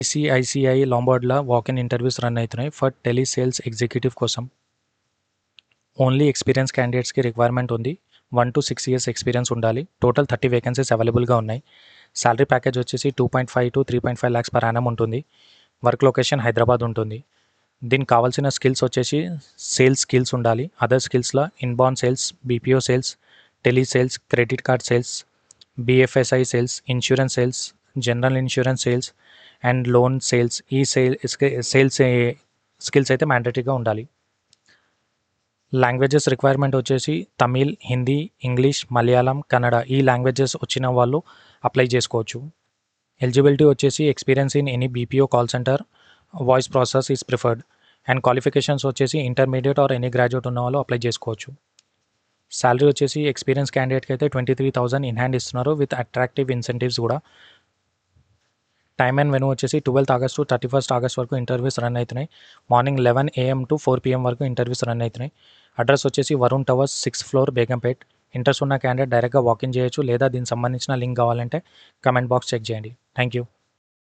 ICICI లాంబార్డ్‌లో walk-in interviews run అవుతున్నాయి for tele sales executive కోసం. Only experience క్యాండిడేట్స్కి requirement ఉంది. 1 to 6 years ఎక్స్పీరియన్స్ ఉండాలి. టోటల్ 30 వేకెన్సీస్ అవైలబుల్గా ఉన్నాయి. శాలరీ ప్యాకేజ్ వచ్చేసి 2.5 to 3.5 lakhs per annum ఉంటుంది. వర్క్ లొకేషన్ హైదరాబాద్ ఉంటుంది. దీనికి కావాల్సిన స్కిల్స్ వచ్చేసి సేల్స్ స్కిల్స్ ఉండాలి. అదర్ స్కిల్స్లో inbound sales, BPO sales, tele sales, credit card sales, BFSI sales, insurance sales, general insurance sales and loan sales. ఈ sales skills అయితే మ్యాండేటరీగా ఉండాలి. లాంగ్వేజెస్ రిక్వైర్మెంట్ వచ్చేసి తమిళ్, హిందీ, ఇంగ్లీష్, మలయాళం, కన్నడ ఈ లాంగ్వేజెస్ వచ్చిన వాళ్ళు అప్లై చేసుకోవచ్చు. ఎలిజిబిలిటీ వచ్చేసి experience in any BPO call centre voice process is preferred and qualifications వచ్చేసి ఇంటర్మీడియట్ ఆర్ ఎనీ గ్రాడ్యుయేట్ ఉన్న వాళ్ళు అప్లై చేసుకోవచ్చు. శాలరీ వచ్చేసి ఎక్స్పీరియన్స్ క్యాండిడేట్కి అయితే 23,000 ఇన్ హ్యాండ్ ఇస్తున్నారు విత్ అట్రాక్టివ్ ఇన్సెంటివ్స్ కూడా. టైమ్ అండ్ వెన్యూ వచ్చేసి 12 August to 31 August వరకు ఇంటర్వ్యూస్ రన్ అవుతున్నాయి. మార్నింగ్ 11 AM to 4 PM వరకు ఇంటర్వ్యూస్ రన్ అవుతున్నాయి. అడ్రస్ వచ్చేసి Varun towers 6th floor Begumpet. Interest ఉన్న క్యాండిడేట్ డైరెక్ట్గా వాకిన్ చేయొచ్చు లేదా దీనికి సంబంధించిన లింక్ కావాలంటే కమెంట్ బాక్స్ చెక్ చేయండి. Thank you.